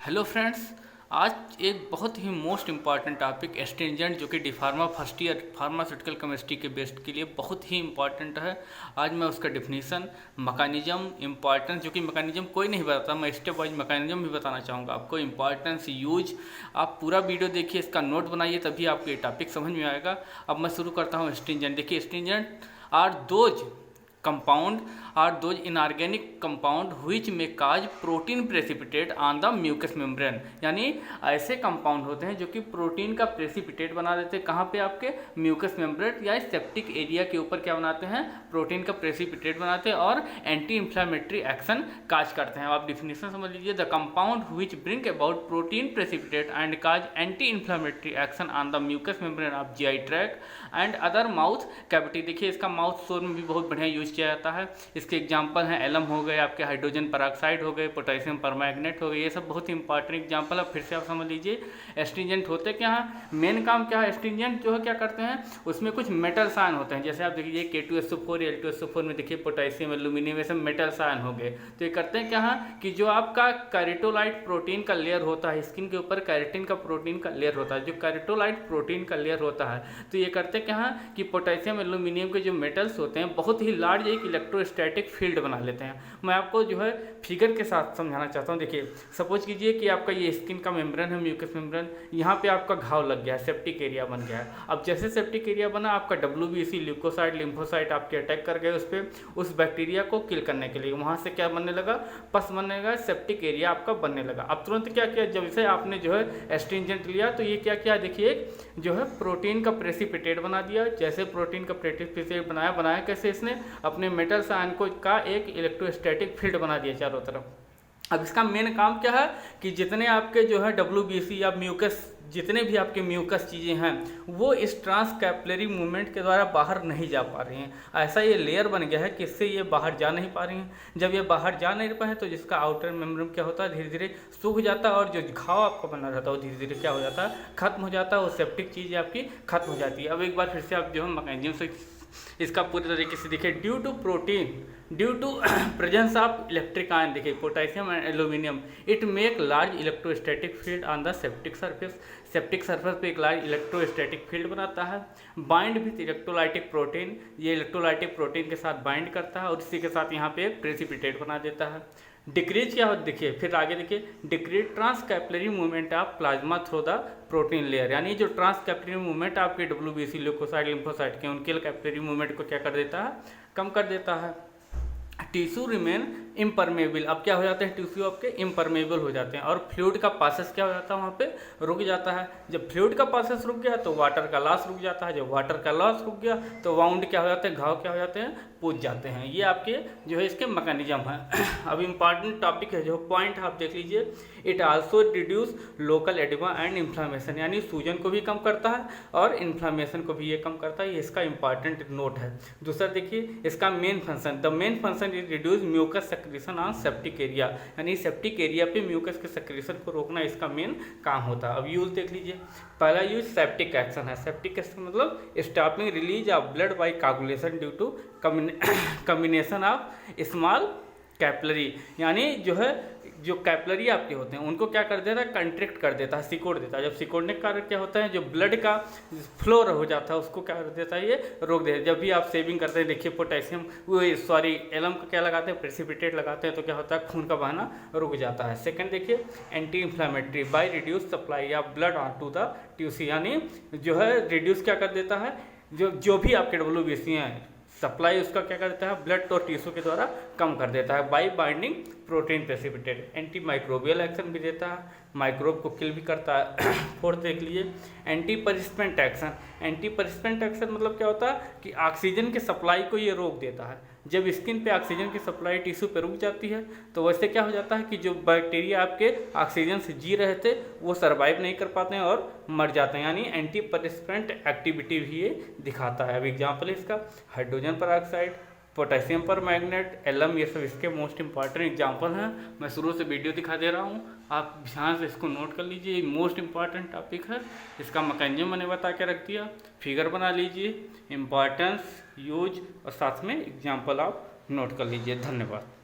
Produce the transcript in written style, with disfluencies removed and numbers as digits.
Hello friends, आज एक बहुत ही मोस्ट इम्पॉर्टेंट टॉपिक एस्ट्रिंजेंट जो कि D Pharma first year pharmaceutical chemistry के बेस्ड के लिए बहुत ही इम्पॉर्टेंट है। आज मैं उसका डिफिनीसन, मैकेनिज्म, इम्पॉर्टेंस, जो कि मैकेनिज्म कोई नहीं बताता, मैं स्टेप वाइज मैकेनिज्म भी बताना चाहूँगा आपको। इम्पॉर्टेंस, यूज, आप पूरा वीडियो देखिए, इसका नोट बनाइए, तभी आपको ये टॉपिक समझ में आएगा। अब मैं शुरू करता हूँ एस्ट्रिंजेंट। देखिए, astringent are those compound are those inorganic compound which may cause protein precipitate on the mucous membrane। यानी ऐसे कंपाउंड होते हैं जो कि प्रोटीन का प्रेसिपिटेट बना देते हैं। कहाँ पे? आपके म्यूकस मेम्ब्रेन या सेप्टिक एरिया के ऊपर क्या बनाते हैं? प्रोटीन का प्रेसिपिटेट बनाते हैं और एंटी इन्फ्लामेटरी एक्शन काज करते हैं। आप डिफिनेशन समझ लीजिए, the compound which bring about protein precipitate and cause anti inflammatory action on the mucous membrane of GI tract and other mouth cavity. देखिए, इसका माउथ सोर में भी बहुत बढ़िया यूज किया जाता है। इसके एग्जांपल हैं एलम हो गए, आपके हाइड्रोजन परऑक्साइड हो गए, पोटेशियम परमैंगनेट हो गए, ये सब बहुत ही इंपॉर्टेंट एग्जांपल है। फिर से आप समझ लीजिए, एस्ट्रिंजेंट होते क्या हैं, मेन काम क्या है। एस्ट्रिंजेंट जो है क्या करते हैं, उसमें कुछ मेटल आयन होते हैं। जैसे आप देखिए K2SO4, L2SO4 में देखिए पोटेशियम, एल्यूमिनियम, ये सब मेटल आयन हो गए। तो ये करते हैं क्या है कि जो आपका कैरेटोलाइट प्रोटीन का लेयर होता है, स्किन के ऊपर कैरेटिन का प्रोटीन का लेयर होता है, जो कैरेटोलाइट प्रोटीन का लेयर होता है, तो ये करते क्या है कि पोटेशियम, एल्यूमिनियम के जो मेटल्स होते हैं बहुत ही लार्ज एक इलेक्ट्रोस्टैटिक फील्ड बना लेते हैं। मैं आपको जो है फिगर के साथ समझाना चाहता हूँ। देखिए, सपोज कीजिए कि आपका ये स्किन का मेम्ब्रेन है, म्यूकस मेम्ब्रेन, यहाँ पे आपका घाव लग गया है, सेप्टिक एरिया बन गया है। अब जैसे सेप्टिक एरिया बना, आपका WBC ल्यूकोसाइट, लिम्फोसाइट आपके अटैक कर गए उस पर, उस बैक्टीरिया को किल करने के लिए। वहाँ से क्या बनने लगा? पस बनने लगा, सेप्टिक एरिया आपका बनने लगा। अब तुरंत क्या किया, जब से आपने जो है एस्ट्रिंजेंट लिया तो ये क्या किया, देखिए जो है प्रोटीन का प्रेसिपिटेट बना दिया। जैसे प्रोटीन का प्रेसिपिटेट बनाया कैसे, इसने अपने मेटल आयन को का एक इलेक्ट्रोस्टैटिक फील्ड बना दिया चारों तरफ। अब इसका मेन काम क्या है कि जितने आपके जो है WBC या म्यूकस, जितने भी आपके म्यूकस चीज़ें हैं, वो इस ट्रांस कैपिलरी मूवमेंट के द्वारा बाहर नहीं जा पा रही हैं। ऐसा ये लेयर बन गया है कि इससे ये बाहर जा नहीं पा रही हैं। जब ये बाहर जा नहीं पाए तो जिसका आउटर मेम्ब्रेन क्या होता है, धीरे धीरे सूख जाता है और जो घाव आपका बना रहता है वो धीरे धीरे क्या हो जाता है, खत्म हो जाता है। वो सेप्टिक चीज़ आपकी खत्म हो जाती है। अब एक बार फिर से आप जो है मैकेनिज्म से इसका पूरी तरीके से देखिए, due to presence of electric ion, देखिए potassium and aluminium, it make large electrostatic field on the septic surface. Septic surface पे एक लार्ज इलेक्ट्रोस्टैटिक फील्ड बनाता है। बाइंड विथ इलेक्ट्रोलाइटिक प्रोटीन, ये इलेक्ट्रोलाइटिक प्रोटीन के साथ बाइंड करता है और इसी के साथ यहाँ पे एक प्रेसिपिटेट बना देता है। डिक्रीज क्या होता है, देखिए फिर आगे देखिए, decrease trans capillary movement of plasma through the protein layer. यानी जो ट्रांस कैपिलरी मूवमेंट आपके WBC ल्यूकोसाइट, लिम्फोसाइट के, उनके कैपिलरी मूवमेंट को क्या कर देता है, कम कर देता है। Tissue remain impermeable. अब क्या हो जाते हैं, टिश्यू आपके इम्परमेबल हो जाते हैं और फ्लूइड का पासेस क्या हो जाता है, वहाँ पे रुक जाता है। जब फ्लूइड का पासेस रुक गया तो वाटर का लॉस रुक जाता है। जब वाटर का लॉस रुक गया तो वाउंड क्या हो जाते हैं, घाव क्या हो जाते हैं, पूज जाते हैं। ये आपके जो है इसके मैकेनिज्म है। अब इम्पॉर्टेंट टॉपिक है, जो पॉइंट आप देख लीजिए, it also reduce local oedema and inflammation, यानी सूजन को भी कम करता है और इन्फ्लामेशन को भी ये कम करता है। ये इसका इंपॉर्टेंट नोट है। दूसरा देखिए, इसका main function, the main function is reduce mucus secretion on septic area, यानी सेप्टिक एरिया पे म्यूकस के सेक्रेशन को रोकना इसका मेन काम होता है। अब यूज देख लीजिए, पहला यूज सेप्टिक एक्शन है। सेप्टिक एक्शन मतलब stopping release of blood by coagulation due to combination of small capillary, यानी जो है जो कैपिलरी आपके होते हैं उनको क्या कर देता है, कंट्रैक्ट कर देता है, सिकोड़ देता है। जब सिकोड़ने के कारण क्या होता है, जो ब्लड का फ्लो हो जाता है उसको क्या कर देता है, ये रोक देता है। जब भी आप सेविंग करते हैं, देखिए पोटेशियम एलम का क्या लगाते हैं, प्रेसिपिटेट लगाते हैं, तो क्या होता है, खून का बहाना रुक जाता है। सेकंड देखिए, anti inflammatory by reduce supply of blood on to the tissue, यानी जो है रिड्यूस क्या कर देता है, जो भी आपके WBC हैं सप्लाई उसका क्या कर देता है, ब्लड और टिश्यू के द्वारा कम कर देता है bye binding protein precipitate. Anti microbial action भी देता है, माइक्रोब को किल भी करता है। फोर्थ देख लीजिए, एंटी परिस्पेंट एक्शन। एंटी परिस्पेंट एक्शन मतलब क्या होता है कि ऑक्सीजन के सप्लाई को ये रोक देता है। जब स्किन पे ऑक्सीजन की सप्लाई टिश्यू पे रुक जाती है तो वैसे क्या हो जाता है कि जो बैक्टीरिया आपके ऑक्सीजन से जी रहे थे वो सर्वाइव नहीं कर पाते हैं और मर जाते हैं, यानी एंटी परिस्पेंट एक्टिविटी भी ये दिखाता है। अब एग्जाम्पल इसका hydrogen peroxide, potassium permanganate, alum, ये सब इसके मोस्ट इंपॉर्टेंट एग्जाम्पल हैं। मैं शुरू से वीडियो दिखा दे रहा हूँ, आप ध्यान से इसको नोट कर लीजिए। मोस्ट इंपॉर्टेंट टॉपिक है, इसका मैकेनिज्म मैंने बता के रख दिया। फिगर बना लीजिए, इम्पॉर्टेंस, यूज और साथ में एग्जाम्पल आप नोट कर लीजिए। धन्यवाद।